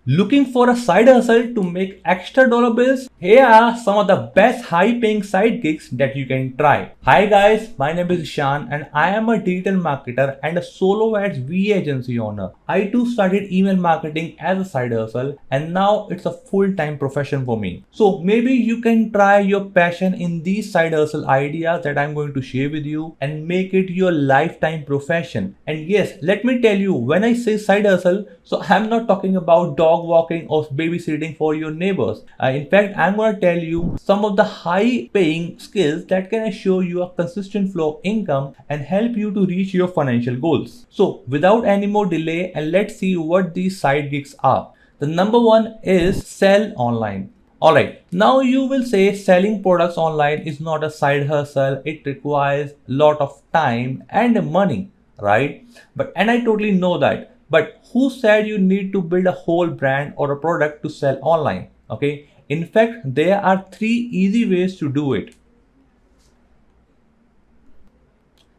Looking for a side hustle to make extra dollar bills? Here are some of the best high paying side gigs that you can try. Hi guys, my name is Ishan and I am a digital marketer and a solo ads VA agency owner. I too started email marketing as a side hustle and now it's a full-time profession for me. So maybe you can try your passion in these side hustle ideas that I'm going to share with you and make it your lifetime profession. And yes, let me tell you, when I say side hustle, so I'm not talking about dog walking or babysitting for your neighbors. In fact, I'm going to tell you some of the high paying skills that can assure you a consistent flow of income and help you to reach your financial goals. So without any more delay, and let's see what these side gigs are. The number one is sell online. Alright, now you will say selling products online is not a side hustle, it requires a lot of time and money, right? And I totally know that. But who said you need to build a whole brand or a product to sell online? Okay, in fact, there are three easy ways to do it.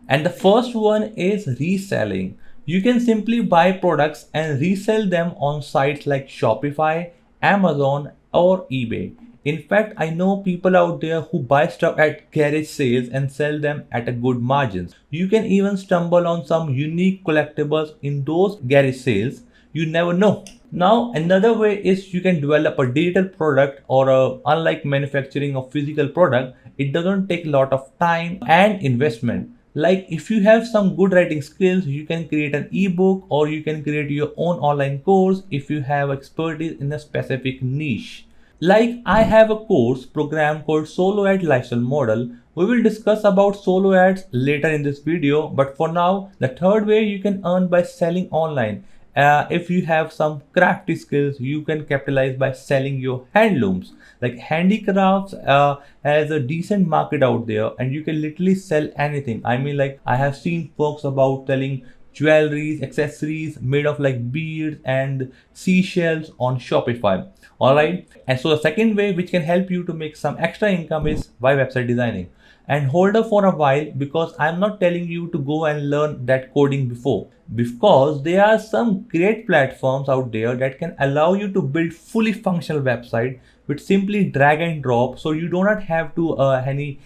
And the first one is reselling. You can simply buy products and resell them on sites like Shopify, Amazon, or eBay. In fact, I know people out there who buy stuff at garage sales and sell them at a good margins. You can even stumble on some unique collectibles in those garage sales. You never know. Now, another way is you can develop a digital product unlike manufacturing a physical product, it doesn't take a lot of time and investment. Like if you have some good writing skills, you can create an ebook or you can create your own online course if you have expertise in a specific niche. Like I have a course program called Solo Ad Lifestyle Model. We will discuss about solo ads later in this video, but for now, the third way you can earn by selling online. If you have some crafty skills, you can capitalize by selling your handlooms. Like handicrafts has a decent market out there and you can literally sell anything. I mean, like I have seen folks about selling jewelries, accessories made of like beads and seashells on Shopify. Alright, and so the second way which can help you to make some extra income is by website designing. And hold up for a while because I'm not telling you to go and learn that coding before, because there are some great platforms out there that can allow you to build fully functional website with simply drag and drop, so you do not have to any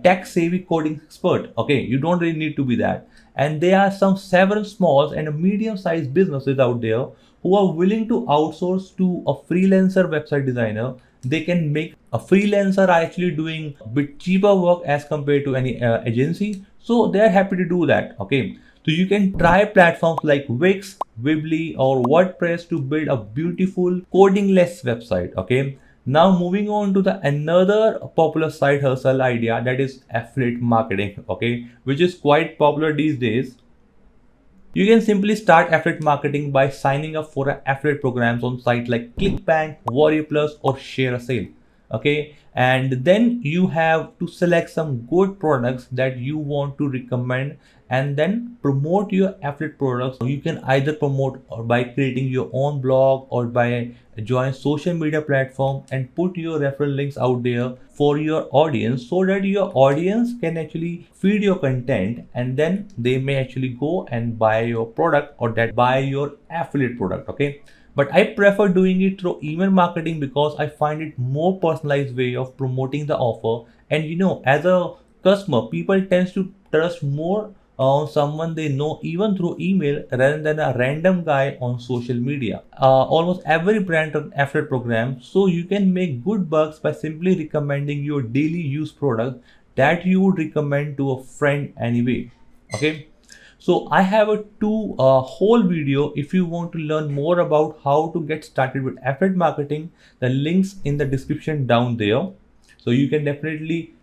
tech savvy coding expert. Okay, you don't really need to be that. And there are some several small and medium sized businesses out there who are willing to outsource to a freelancer website designer. They can make a freelancer actually doing a bit cheaper work as compared to any agency, so they are happy to do that. Okay, so you can try platforms like Wix, Weebly, or WordPress to build a beautiful coding-less website. Okay, now moving on to the another popular side hustle idea, that is affiliate marketing. Okay, which is quite popular these days. You can simply start affiliate marketing by signing up for affiliate programs on sites like ClickBank, Warrior Plus, or Share a Sale. Okay, and then you have to select some good products that you want to recommend and then promote your affiliate products. You can either promote or by creating your own blog or by join social media platform and put your referral links out there for your audience, so that your audience can actually feed your content and then they may actually go and buy your product or that buy your affiliate product. Okay, but I prefer doing it through email marketing because I find it more personalized way of promoting the offer. And as a customer, people tends to trust more on someone they know even through email rather than a random guy on social media. Almost every brand on affiliate program, so you can make good bucks by simply recommending your daily use product that you would recommend to a friend anyway. Okay, so I have a two whole video. If you want to learn more about how to get started with affiliate marketing, the links in the description down there. So you can definitely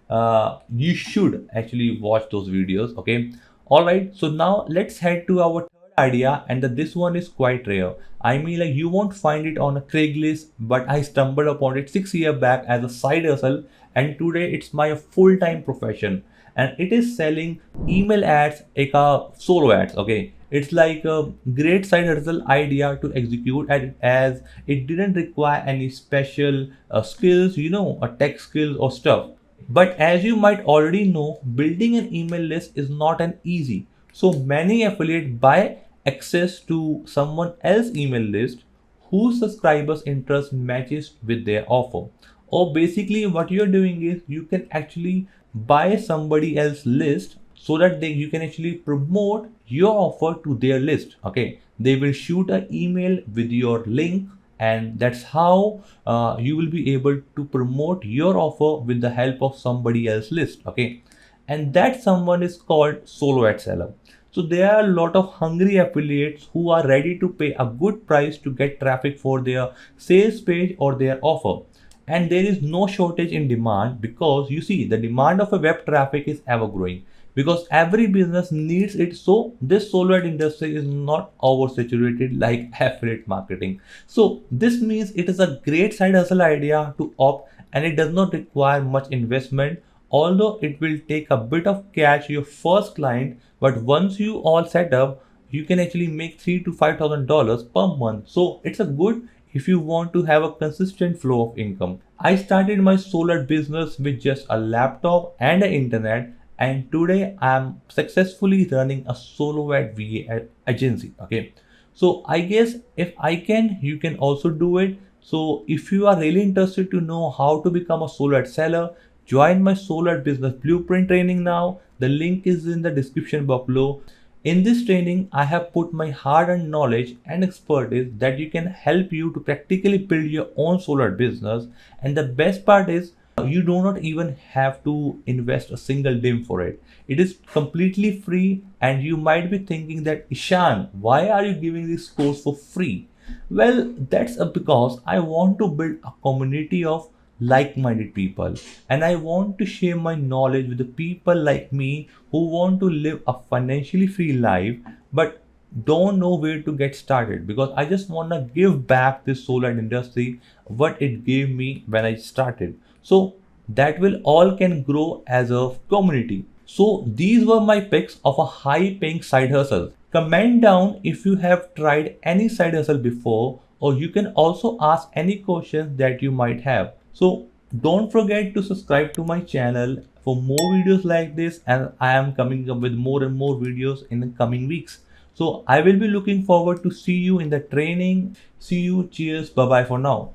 you should actually watch those videos. Okay, all right, so now let's head to our third idea, and this one is quite rare. I mean, like you won't find it on a Craigslist, but I stumbled upon it 6 years back as a side hustle, and today it's my full-time profession. And it is selling email ads, solo ads. Okay, it's like a great side hustle idea to execute, and as it didn't require any special skills, a tech skills or stuff. But as you might already know, building an email list is not an easy. So many affiliates buy access to someone else's email list whose subscribers interest matches with their offer. Or basically what you're doing is you can actually buy somebody else's list so that you can actually promote your offer to their list. Okay, they will shoot an email with your link, and that's how you will be able to promote your offer with the help of somebody else's list. Okay, and that someone is called solo ad seller. So there are a lot of hungry affiliates who are ready to pay a good price to get traffic for their sales page or their offer. And there is no shortage in demand, because you see the demand of a web traffic is ever growing, because every business needs it. So this solo ad industry is not oversaturated like affiliate marketing. So this means it is a great side hustle idea to opt, and it does not require much investment, although it will take a bit of cash your first client. But once you all set up, you can actually make $3,000 to $5,000 per month. So it's a good if you want to have a consistent flow of income. I started my solar business with just a laptop and an internet, and today I am successfully running a solo ad VA agency. Okay, so I guess if I can, you can also do it. So if you are really interested to know how to become a solo ad seller, join my solo ad business blueprint training now. The link is in the description box below. In this training, I have put my hard-earned knowledge and expertise that you can help you to practically build your own solar business. And the best part is you do not even have to invest a single dim for it. It is completely free, and you might be thinking that Ishan, why are you giving this course for free? Well, that's because I want to build a community of like-minded people, and I want to share my knowledge with the people like me who want to live a financially free life but don't know where to get started, because I just want to give back this solar industry what it gave me when I started, so that will all can grow as a community. So these were my picks of a high paying side hustle. Comment down if you have tried any side hustle before, or you can also ask any questions that you might have. So don't forget to subscribe to my channel for more videos like this, and I am coming up with more and more videos in the coming weeks. So I will be looking forward to see you in the training. See you. Cheers. Bye bye for now.